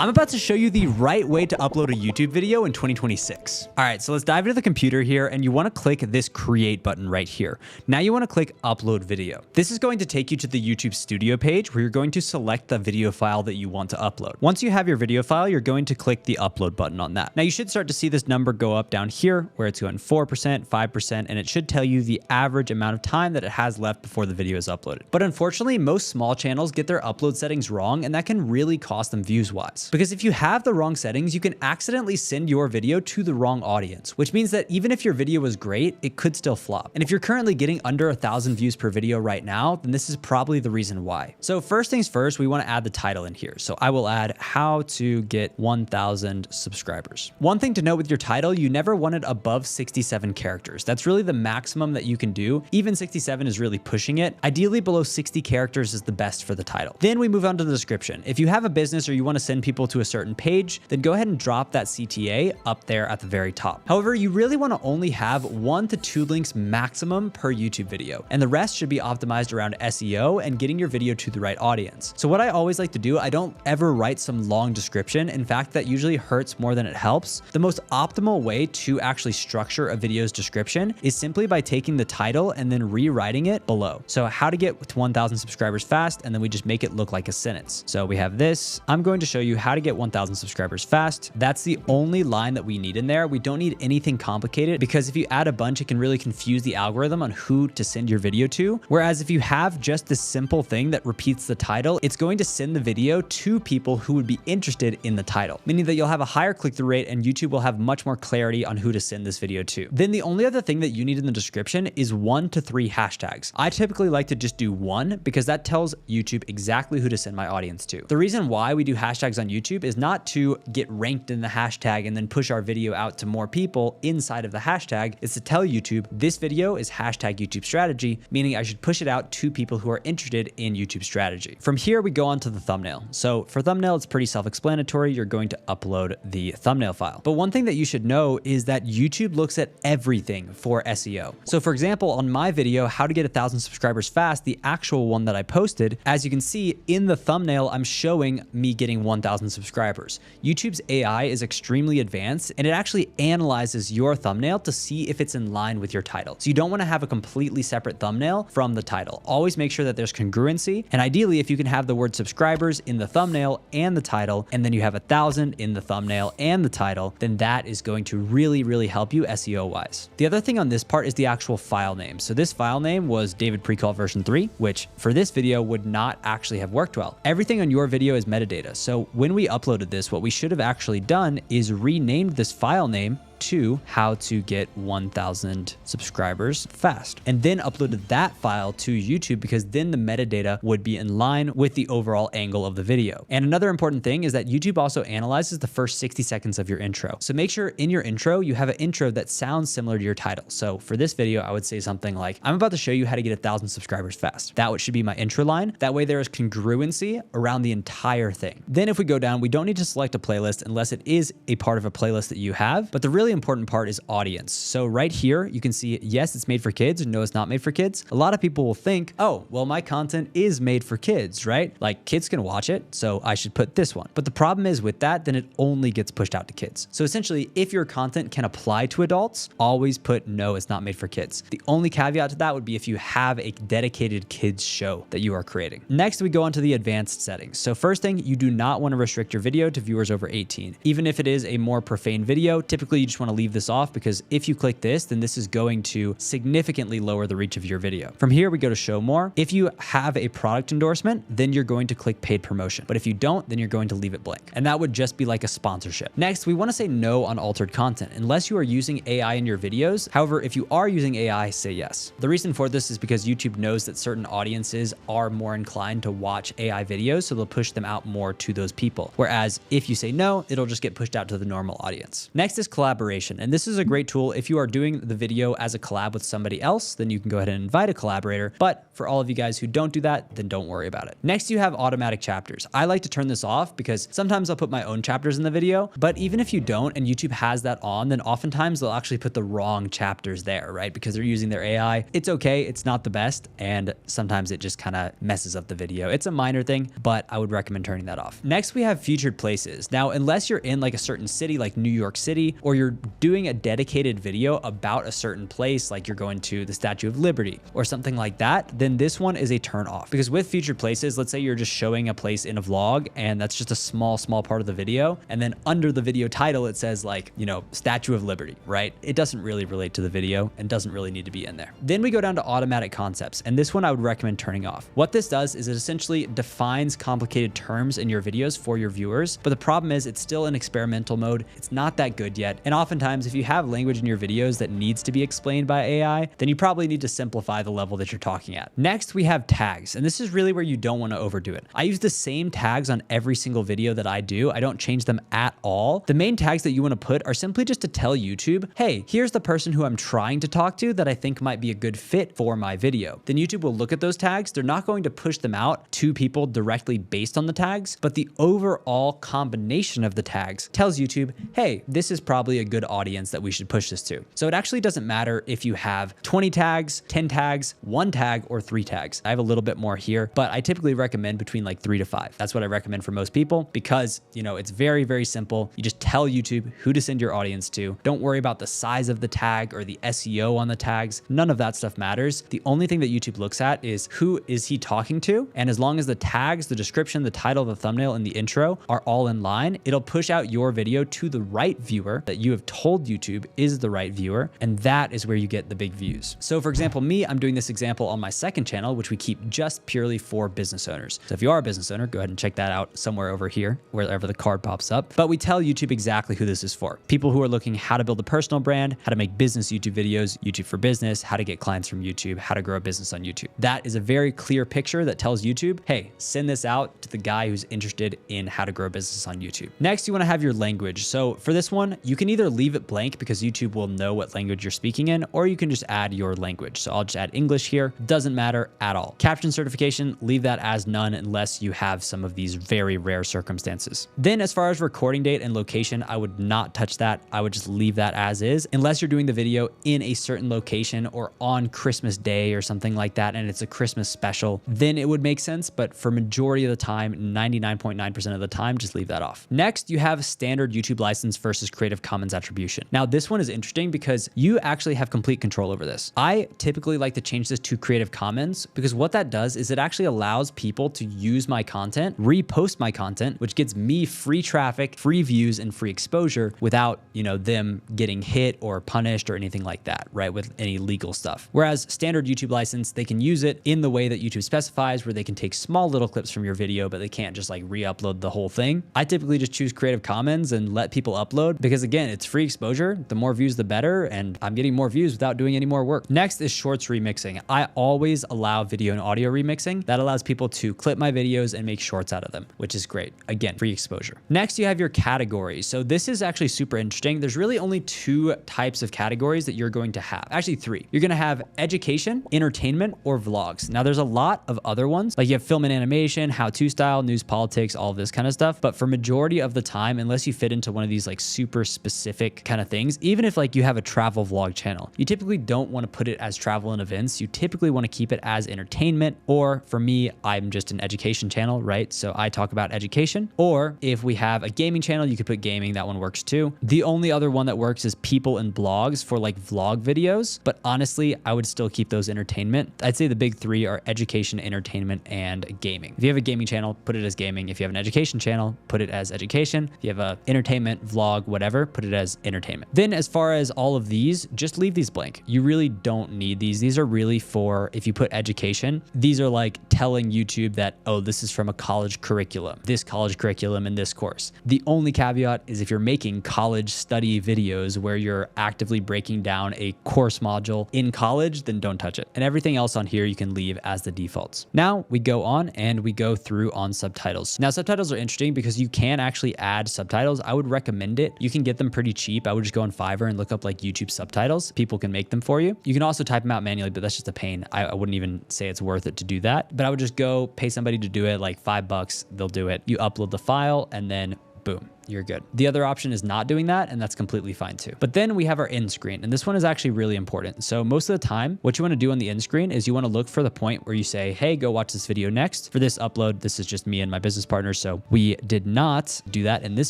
I'm about to show you the right way to upload a YouTube video in 2026. All right, so let's dive into the computer here, and you want to click this create button right here. Now you want to click upload video. This is going to take you to the YouTube studio page where you're going to select the video file that you want to upload. Once you have your video file, you're going to click the upload button on that. Now you should start to see this number go up down here where it's going 4%, 5%, and it should tell you the average amount of time that it has left before the video is uploaded. But unfortunately, most small channels get their upload settings wrong, and that can really cost them views wise. Because if you have the wrong settings, you can accidentally send your video to the wrong audience, which means that even if your video was great, it could still flop. And if you're currently getting under 1,000 views per video right now, then this is probably the reason why. So first things first, we want to add the title in here. So I will add how to get 1,000 subscribers. One thing to note with your title, you never want it above 67 characters. That's really the maximum that you can do. Even 67 is really pushing it. Ideally below 60 characters is the best for the title. Then we move on to the description. If you have a business or you want to send people to a certain page, then go ahead and drop that CTA up there at the very top. However, you really want to only have 1 to 2 links maximum per YouTube video, and the rest should be optimized around SEO and getting your video to the right audience. So what I always like to do, I don't ever write some long description. In fact, that usually hurts more than it helps. The most optimal way to actually structure a video's description is simply by taking the title and then rewriting it below. So how to get to 1,000 subscribers fast, and then we just make it look like a sentence. So we have this. I'm going to show you how to get 1,000 subscribers fast. That's the only line that we need in there. We don't need anything complicated, because if you add a bunch, it can really confuse the algorithm on who to send your video to. Whereas if you have just this simple thing that repeats the title, it's going to send the video to people who would be interested in the title, meaning that you'll have a higher click-through rate and YouTube will have much more clarity on who to send this video to. Then the only other thing that you need in the description is 1 to 3 hashtags. I typically like to just do 1 because that tells YouTube exactly who to send my audience to. The reason why we do hashtags on YouTube is not to get ranked in the hashtag and then push our video out to more people inside of the hashtag. It's to tell YouTube this video is hashtag YouTube strategy, meaning I should push it out to people who are interested in YouTube strategy. From here, we go on to the thumbnail. So for thumbnail, it's pretty self-explanatory. You're going to upload the thumbnail file. But one thing that you should know is that YouTube looks at everything for SEO. So for example, on my video, how to get 1,000 subscribers fast, the actual one that I posted, as you can see in the thumbnail, I'm showing me getting 1,000 subscribers. YouTube's AI is extremely advanced, and it actually analyzes your thumbnail to see if it's in line with your title. So you don't want to have a completely separate thumbnail from the title. Always make sure that there's congruency. And ideally, if you can have the word subscribers in the thumbnail and the title, and then you have 1,000 in the thumbnail and the title, then that is going to really, really help you SEO wise. The other thing on this part is the actual file name. So this file name was David Precall version 3, which for this video would not actually have worked well. Everything on your video is metadata. So when we uploaded this, what we should have actually done is renamed this file name to how to get 1,000 subscribers fast, and then uploaded that file to YouTube, because then the metadata would be in line with the overall angle of the video. And another important thing is that YouTube also analyzes the first 60 seconds of your intro. So make sure in your intro, you have an intro that sounds similar to your title. So for this video, I would say something like, I'm about to show you how to get 1,000 subscribers fast. That should be my intro line. That way there is congruency around the entire thing. Then if we go down, we don't need to select a playlist unless it is a part of a playlist that you have, but the really important part is audience. So right here, you can see, yes, it's made for kids, or no, it's not made for kids. A lot of people will think, oh, well, my content is made for kids, right? Like kids can watch it, so I should put this one. But the problem is with that, then it only gets pushed out to kids. So essentially, if your content can apply to adults, always put no, it's not made for kids. The only caveat to that would be if you have a dedicated kids show that you are creating. Next, we go on to the advanced settings. So first thing, you do not want to restrict your video to viewers over 18. Even if it is a more profane video, typically you just want to leave this off, because if you click this, then this is going to significantly lower the reach of your video. From here, we go to show more. If you have a product endorsement, then you're going to click paid promotion. But if you don't, then you're going to leave it blank. And that would just be like a sponsorship. Next, we want to say no on altered content, unless you are using AI in your videos. However, if you are using AI, say yes. The reason for this is because YouTube knows that certain audiences are more inclined to watch AI videos, so they'll push them out more to those people. Whereas if you say no, it'll just get pushed out to the normal audience. Next is collaboration. collaboration. And this is a great tool. If you are doing the video as a collab with somebody else, then you can go ahead and invite a collaborator. But for all of you guys who don't do that, then don't worry about it. Next, you have automatic chapters. I like to turn this off because sometimes I'll put my own chapters in the video, but even if you don't and YouTube has that on, then oftentimes they'll actually put the wrong chapters there, right? Because they're using their AI. It's okay. It's not the best. And sometimes it just kind of messes up the video. It's a minor thing, but I would recommend turning that off. Next, we have featured places. Now, unless you're in like a certain city, like New York City, or you're doing a dedicated video about a certain place, like you're going to the Statue of Liberty or something like that, then this one is a turn off. Because with featured places, let's say you're just showing a place in a vlog and that's just a small part of the video. And then under the video title, it says like, you know, Statue of Liberty, right? It doesn't really relate to the video and doesn't really need to be in there. Then we go down to automatic concepts. And this one I would recommend turning off. What this does is it essentially defines complicated terms in your videos for your viewers. But the problem is it's still in experimental mode. It's not that good yet. And oftentimes if you have language in your videos that needs to be explained by AI, then you probably need to simplify the level that you're talking at. Next, we have tags. And this is really where you don't want to overdo it. I use the same tags on every single video that I do. I don't change them at all. The main tags that you want to put are simply just to tell YouTube, hey, here's the person who I'm trying to talk to that I think might be a good fit for my video. Then YouTube will look at those tags. They're not going to push them out to people directly based on the tags, but the overall combination of the tags tells YouTube, hey, this is probably a good audience that we should push this to. So it actually doesn't matter if you have 20 tags, 10 tags, 1 tag, or 3 tags. I have a little bit more here, but I typically recommend between like 3 to 5. That's what I recommend for most people because, you know, it's very, very simple. You just tell YouTube who to send your audience to. Don't worry about the size of the tag or the SEO on the tags. None of that stuff matters. The only thing that YouTube looks at is who is he talking to? And as long as the tags, the description, the title, the thumbnail, and the intro are all in line, it'll push out your video to the right viewer that you have told YouTube is the right viewer. And that is where you get the big views. So for example, me, I'm doing this example on my second channel, which we keep just purely for business owners. So if you are a business owner, go ahead and check that out somewhere over here, wherever the card pops up. But we tell YouTube exactly who this is for. People who are looking how to build a personal brand, how to make business YouTube videos, YouTube for business, how to get clients from YouTube, how to grow a business on YouTube. That is a very clear picture that tells YouTube, hey, send this out to the guy who's interested in how to grow a business on YouTube. Next, you want to have your language. So for this one, you can either leave it blank because YouTube will know what language you're speaking in, or you can just add your language. So I'll just add English here. Doesn't matter at all. Caption certification, leave that as none unless you have some of these very rare circumstances. Then as far as recording date and location, I would not touch that. I would just leave that as is, unless you're doing the video in a certain location or on Christmas Day or something like that, and it's a Christmas special, then it would make sense. But for majority of the time, 99.9% of the time, just leave that off. Next, you have standard YouTube license versus Creative Commons attribution. Now, this one is interesting because you actually have complete control over this. I typically like to change this to Creative Commons because what that does is it actually allows people to use my content, repost my content, which gets me free traffic, free views, and free exposure without, you know, them getting hit or punished or anything like that, right? With any legal stuff. Whereas standard YouTube license, they can use it in the way that YouTube specifies, where they can take small little clips from your video, but they can't just like re-upload the whole thing. I typically just choose Creative Commons and let people upload because again, it's free exposure. The more views, the better. And I'm getting more views without doing any more work. Next is shorts remixing. I always allow video and audio remixing. That allows people to clip my videos and make shorts out of them, which is great. Again, free exposure. Next, you have your categories. So this is actually super interesting. There's really only 2 types of categories that you're going to have. Actually 3. You're going to have education, entertainment, or vlogs. Now there's a lot of other ones, like you have film and animation, how-to style, news, politics, all of this kind of stuff. But for majority of the time, unless you fit into one of these like super specific kind of things, even if like you have a travel vlog channel, you typically don't want to put it as travel and events. You typically want to keep it as entertainment, or for me, I'm just an education channel, right? So I talk about education. Or if we have a gaming channel, you could put gaming. That one works too. The only other one that works is people and blogs for like vlog videos. But honestly, I would still keep those entertainment. I'd say the big 3 are education, entertainment, and gaming. If you have a gaming channel, put it as gaming. If you have an education channel, put it as education. If you have a entertainment, vlog, whatever, put it as entertainment. Then as far as all of these, just leave these blank. You really don't need these. These are really for, if you put education, these are like telling YouTube that, oh, this is from a college curriculum, this college curriculum in this course. The only caveat is if you're making college study videos where you're actively breaking down a course module in college, then don't touch it. And everything else on here you can leave as the defaults. Now we go on and we go through on subtitles. Now subtitles are interesting because you can actually add subtitles. I would recommend it. You can get them pretty pretty cheap. I would just go on Fiverr and look up like YouTube subtitles. People can make them for you. You can also type them out manually, but that's just a pain. I wouldn't even say it's worth it to do that. But I would just go pay somebody to do it, like $5, they'll do it. You upload the file and then boom, you're good. The other option is not doing that, and that's completely fine too. But then we have our end screen, and this one is actually really important. So most of the time, what you want to do on the end screen is you want to look for the point where you say, hey, go watch this video next. For this upload, this is just me and my business partner, so we did not do that in this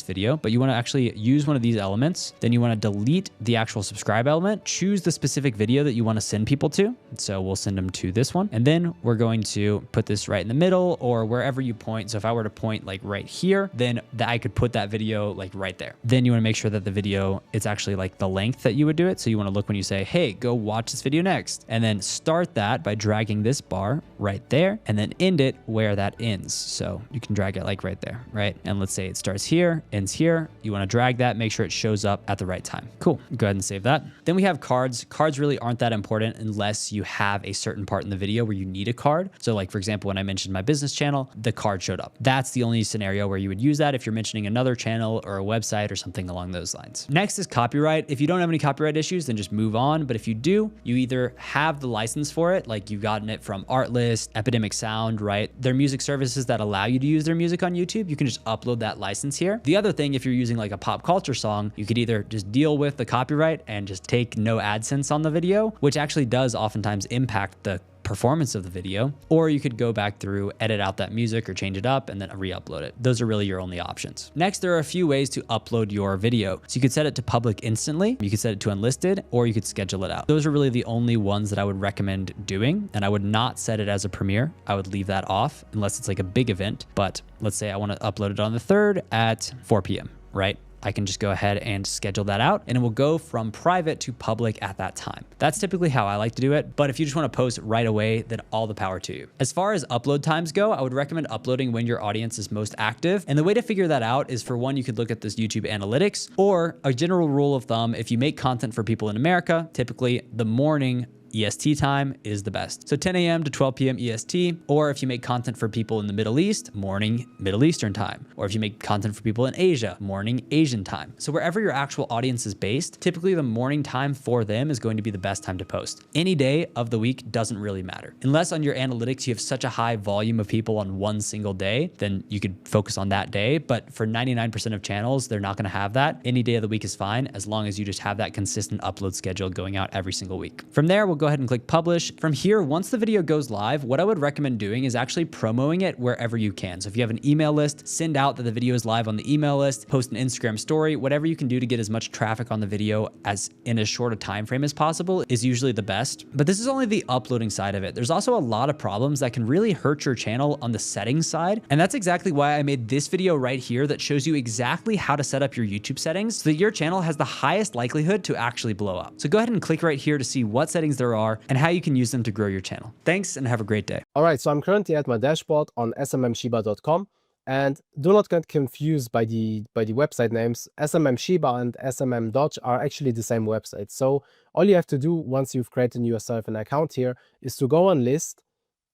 video, but you want to actually use one of these elements. Then you want to delete the actual subscribe element, choose the specific video that you want to send people to. So we'll send them to this one, and then we're going to put this right in the middle or wherever you point. So if I were to point like right here, then I could put that video like right there. Then you want to make sure that the video, it's actually like the length that you would do it. So you want to look when you say, hey, go watch this video next, and then start that by dragging this bar right there and then end it where that ends. So you can drag it like right there, right? And let's say it starts here, ends here. You want to drag that, make sure it shows up at the right time. Cool. Go ahead and save that. Then we have cards. Cards really aren't that important unless you have a certain part in the video where you need a card. So like, for example, when I mentioned my business channel, the card showed up. That's the only scenario where you would use that if you're mentioning another channel or a website or something along those lines. Next is copyright. If you don't have any copyright issues, then just move on. But if you do, you either have the license for it, like you've gotten it from Artlist, Epidemic Sound, right? They're music services that allow you to use their music on YouTube. You can just upload that license here. The other thing, if you're using like a pop culture song, you could either just deal with the copyright and just take no AdSense on the video, which actually does oftentimes impact the performance of the video, or you could go back through, edit out that music or change it up and then re-upload it. Those are really your only options. Next, there are a few ways to upload your video. So you could set it to public instantly, you could set it to unlisted, or you could schedule it out. Those are really the only ones that I would recommend doing. And I would not set it as a premiere. I would leave that off unless it's like a big event. But let's say I want to upload it on the 3rd at 4 p.m., right? I can just go ahead and schedule that out and it will go from private to public at that time. That's typically how I like to do it. But if you just want to post right away, then all the power to you. As far as upload times go, I would recommend uploading when your audience is most active. And the way to figure that out is, for one, you could look at this YouTube analytics, or a general rule of thumb. If you make content for people in America, typically the morning EST time is the best. So 10 a.m. to 12 p.m. EST, or if you make content for people in the Middle East, morning Middle Eastern time, or if you make content for people in Asia, morning Asian time. So wherever your actual audience is based, typically the morning time for them is going to be the best time to post. Any day of the week doesn't really matter. Unless on your analytics, you have such a high volume of people on one single day, then you could focus on that day. But for 99% of channels, they're not going to have that. Any day of the week is fine, as long as you just have that consistent upload schedule going out every single week. From there, we'll go ahead and click publish. From here, once the video goes live, what I would recommend doing is actually promoting it wherever you can. So if you have an email list, send out that the video is live on the email list, post an Instagram story, whatever you can do to get as much traffic on the video as in as short a time frame as possible is usually the best. But this is only the uploading side of it. There's also a lot of problems that can really hurt your channel on the settings side. And that's exactly why I made this video right here that shows you exactly how to set up your YouTube settings so that your channel has the highest likelihood to actually blow up. So go ahead and click right here to see what settings there are and how you can use them to grow your channel. Thanks and have a great day. All right, so I'm currently at my dashboard on smmshiba.com, and do not get confused by the website names. SMMShiba and SMMDodge are actually the same website. So all you have to do once you've created yourself an account here is to go on list,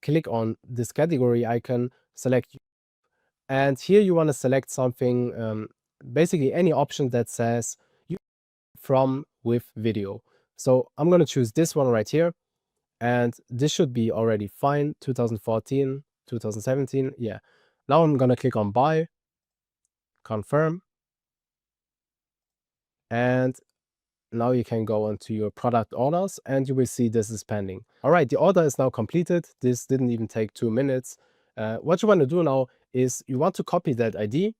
click on this category icon, select, and here you want to select something, basically any option that says from with video. So I'm going to choose this one right here. And this should be already fine. 2014, 2017. Yeah. Now I'm going to click on buy, confirm. And now you can go onto your product orders and you will see this is pending. All right. The order is now completed. This didn't even take 2 minutes. What you want to do now is you want to copy that ID,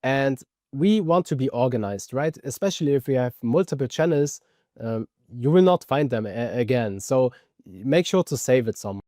and we want to be organized, right? Especially if we have multiple channels, you will not find them again. So make sure to save it somewhere.